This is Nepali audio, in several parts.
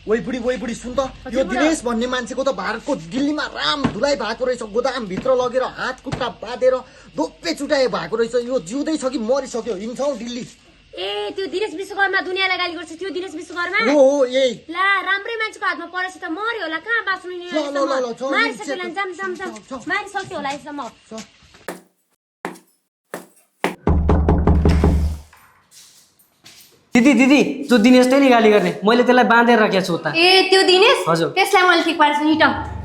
ओइ बुढी सुन त यो दिनेश भन्ने मान्छेको त भारतको दिल्लीमा राम धुलाई भएको रहेछ गोदाम भित्र लगेर हात खुट्टा बाँधेर धोप्पे चुटाए भएको रहेछ यो जिउँदै छ कि मरिसक्यो हिँड्छौ दिल्ली ए त्यो दिनेश विश्वकर्मा दुनियाँलाई गाली गर्छ त्यो दिनेश विश्वकर्मा हो यही ला राम्रै मान्छेको हातमा परेछ त मर्यो होला कहाँ बाँच्नु नि मारिसक्यो होला जाम मारिसक्यो होला यसम्म दिदी त्यो दिनेशले नि गाली गर्ने मैले त्यसलाई बाँधेर राखेको छु त ए त्यो दिनेश हजुर त्यसलाई मैले ठिक पार्छु नि त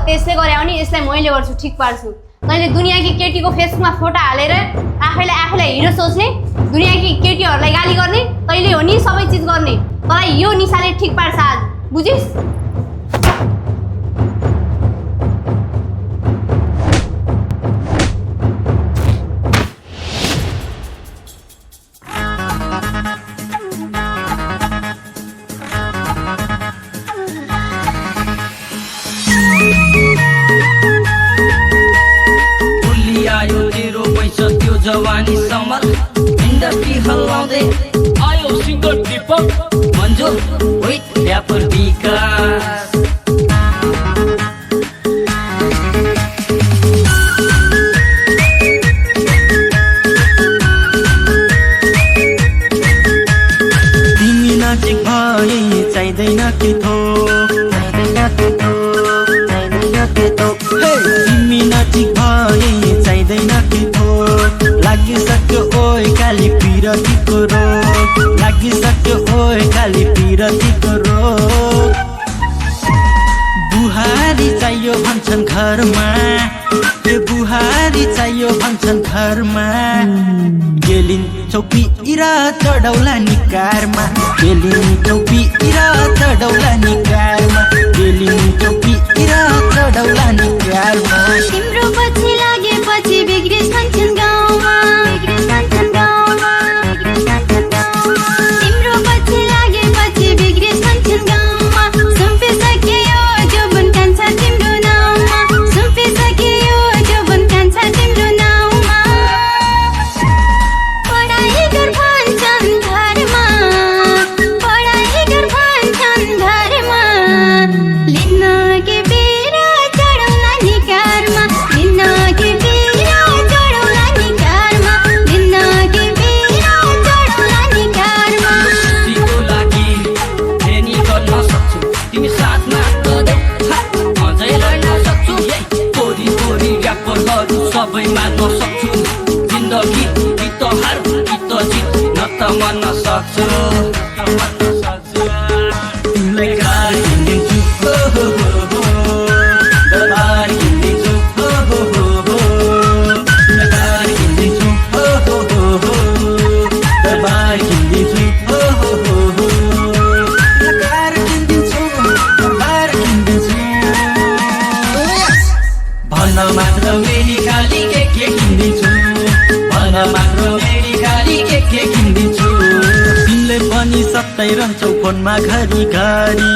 त्यसले गरे अनि यसलाई मैले गर्छु ठिक पार्छु तैँले दुनियाँकी केटीको फेसबुकमा फोटो हालेर आफैलाई हिरो सोच्ने दुनियाँकी केटीहरूलाई गाली गर्ने तैँले हो नि सबै चिज गर्ने तँलाई यो निशाले ठिक पार्छ आज बुझिस् जवानी समर इन्डस्ट्री हल्लाउँदै आयो singer Deepak Manju with rapper विकास तिमी नाचिक भए चाहिँदैन के थोक तिमी नाचिक भए चाहिँदैन के थोक लागिसक्यो ओइ काली पिरतीको रोग लागिसक्यो ओइ काली पिरतीको रोग बुहारी चाहियो भन्छन् घरमा ए बुहारी चाहियो भन्छन् घरमा गेलिन चौपी इरा चढौला निकारमा गेलिन चौपी इरा चढौला निकारमा गेलिन चौपी इरा चढौला निकारमा तिम्रो पछि लागेपछि बिग्रिस भन्छन् गाउँमा तिम्रो पछि लागेपछि बिग्रिस भन्छन् गाउँमा सुम्पिसक्यो जोबन कान्छ तिम्रो नाउँमा सुम्पिसक्यो जोबन कान्छ तिम्रो नाउँमा पढाइ गर भन्छन् घरमा पढाइ गर भन्छन् घरमा लिन के बेरा चढौला निकारमा लिन के बेरा चढौला निकारमा लिन के बेरा चढौला निकारमा तिम्रो लागि फेरि गर्न सक्छु तिमी साथमा गरे अझै लड्न सक्छु तोरी ऱ्यापरहरू सबै मान्न सक्छु जिन्दगी कि त हार कि त जित न त मन सक्छु तिमीलाई कार किनिदिन्छु दरबार किनिदिन्छु कार किनिदिन्छु दरबार किनिदिन्छु कार किनिदिन्छु दरबार किनिदिन्छु भन्न मात्र मेरी गाली के किनिदिन्छु भन्न मात्र मेरी गाली के किनिदिन्छु तिमीले पनि सत्तै रहन्छौ फोनमा घरिघरि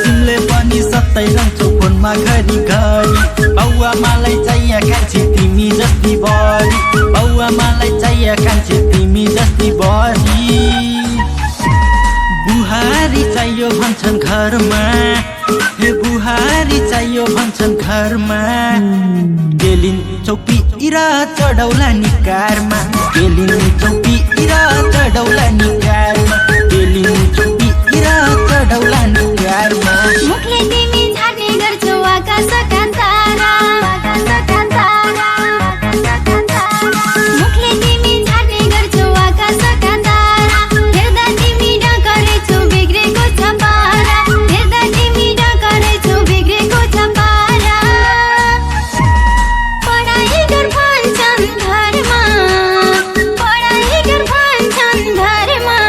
तिमीले पनि सत्तै रहन्छौ फोनमा घरिघरि बाउआ मलाई चाहिए कान्छे तिमी जस्ती बढी बाउआ मलाई चाहिए कान्छे तिमी जस्ती बढी बुहारी चाहियो भन्छन् घरमा हे बुहारी चाहियो भन्छन् घरमा गेलिन चौपी इरा चढौला निकारमा गेलिन चौपी इरा चढौला निकारमा गेलिन चौपी इरा चढौला निकारमा मुखले तिमी झार्ने गर्छौ आकाशका तारा मुखले तिमी झार्ने गर्छौ आकाशका तारा हेर्दा तिमी डकरेछौ बिग्रेको छ पारा हेर्दा तिमी डकरेछौ बिग्रेको छ पारा पढाइ गर भन्छन् घरमा पढाइ गर भन्छन् घरमा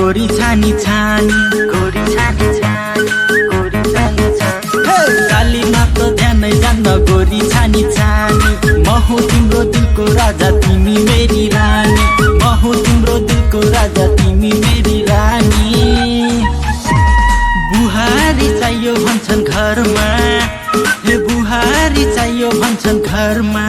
गोरी छानी छानी गोरी छानी छानी गोरी छानी छानी कालीमा त ध्यानै जान्न गोरी छानी छानी म हो तिम्रो दिलको राजा तिमी मेरी रानी म हो तिम्रो दिलको राजा तिमी मेरी रानी बुहारी चाहियो भन्छन् घरमा हे बुहारी चाहियो भन्छन् घरमा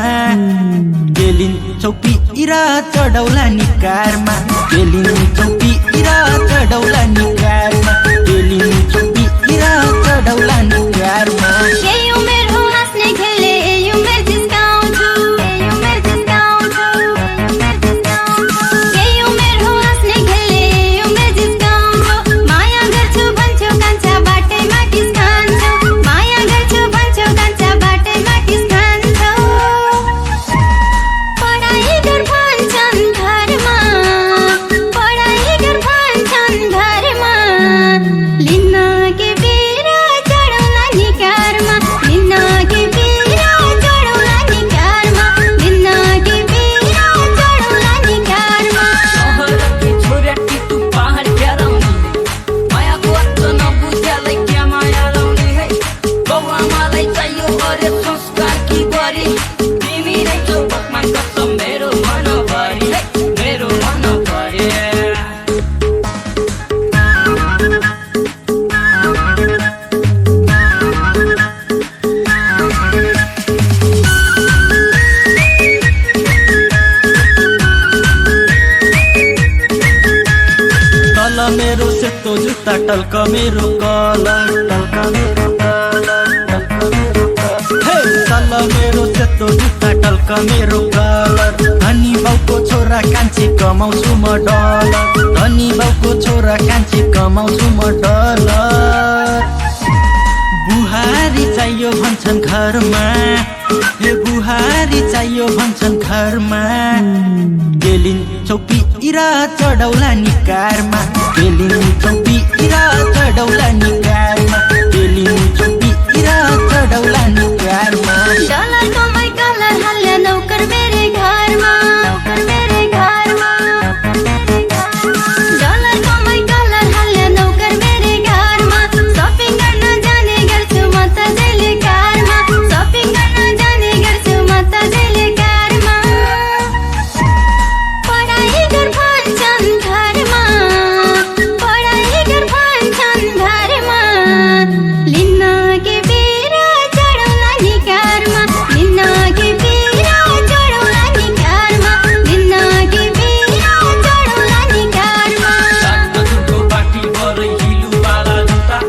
गेलिन चौपी इरा चढौला निकारमा गेलिन चौपी इरा चढौला निकारमा गेलिन चौपी इरा चढौला निकारमा यही उमेर हो हाँस्ने खेल्ने यही उमेर जिस्काउँछु यही उमेर जिस्काउँछु यही उमेर हो हाँस्ने खेल्ने यही उमेर जिस्काउँछु माया गर्छु भन्छौ कान्छा बाटैमा किस खान्छौ माया गर्छु भन्छौ कान्छा बाटैमा किस खान्छौ पढाइ गर भन्छन् घरमा पढाइ गर भन्छन् घरमा लिन्न के बेरा चढौला निकारमा लिन्न के बेरा चढौला निकारमा लिन्न के बेरा चढौला निकारमा सहरकी छोराटी तु पहाड क्याराउने मायाको अर्थ नबुझ्यालाई क्या माया लाउने है बाउआमालाई चाहियो अरे संस्कार कि गरी तिमी नै छौ बकमा कसम मेरो मनभरि है मेरो मनभरि तल मेरो सेतो जुत्ता टल्क मेरो कलर टल्क मेरो कलर टल्क मेरो कलर हे तल मेरो सेतो जुत्ता टल्क मेरो कलर धनी बाउको छोरा कान्छी कमाउँछु म डलर धनी बाउको छोरा कान्छी कमाउँछु म डलर बुहारी चाहियो भन्छन् घरमा हे बुहारी चाहियो भन्छन् घरमा गेलिन चौपी इरा चढौला निकारमा गेलिन चौपी इरा चढौला निकारमा गेलिन चौपी इरा चढौला निकारमा डलर कमाई कलर हाल्ने नौकर मेरे घरमा नौकर मेरे घरमा डलर कमाई कलर हाल्ने नौकर मेरे घरमा सपिङ गर्न जाने गर्छु म त जहिले कारमा सपिङ गर्न जाने गर्छु म त जहिले कारमा पढाइ गर भन्छन् घरमा पढाइ गर भन्छन् घरमा लिन्न के बेरा चढौला निकारमा लिन्न के बेरा चढौला निकारमा लिन्न के बेरा चढौला निकारमा सात जुटो बाटी बरै हिलुवाला जुत्ता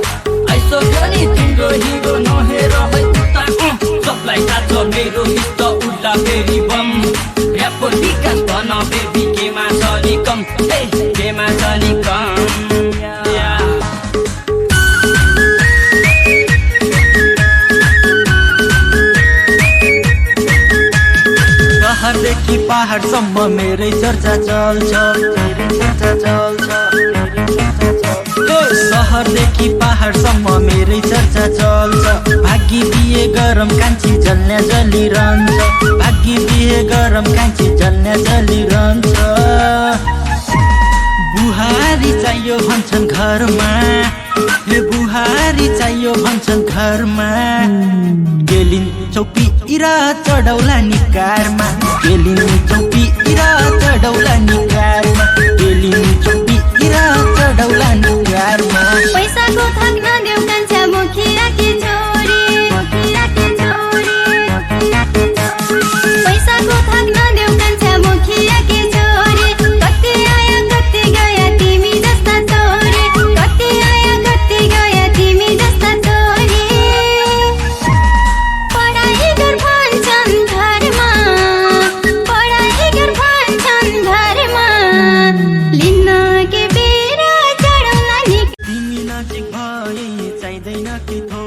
आइसक्यो नि तिम्रो हिरो नहेर है उता सबलाई थाहा छ मेरो हित उड्ला फेरि बम ऱ्यापको विकास भन बेबी केमा छ नि कम हे केमा छ नि कम सहरदेखि पहाडसम्म मेरै चर्चा चल्छ मेरै चर्चा चल्छ हे सहरदेखि पहाडसम्म मेरै चर्चा चल्छ भागी बिहे गरम कान्छी जल्ने जलिरहन्छ भागी बिहे गरम कान्छी जल्ने जलिरहन्छ बुहारी चाहियो भन्छन् घरमा हे बुहारी चाहियो भन्छन् घरमा गेलिन चौपी इरा चढौला निकारमा गेलिन चौपी इरा चढौला निकारमा गेलिन चौपी इरा चढौला निकारमा पैसाको थाक नदेऊ कान्छा मुखिया के छोरी मुखिया के छोरी पैसाको थाक नदेऊ कान्छा मुखिया के छोरी कति आयो कति गयो तिमी जस्ता छोरी कति आयो कति गयो तिमी जस्ता छोरी पढाइ गर भन्छन् घरमा पढाइ गर भन्छन् घरमा लिन्न के बेरा चढौला निकारमा तिमी नजिक भए चाहिँदैन कि थो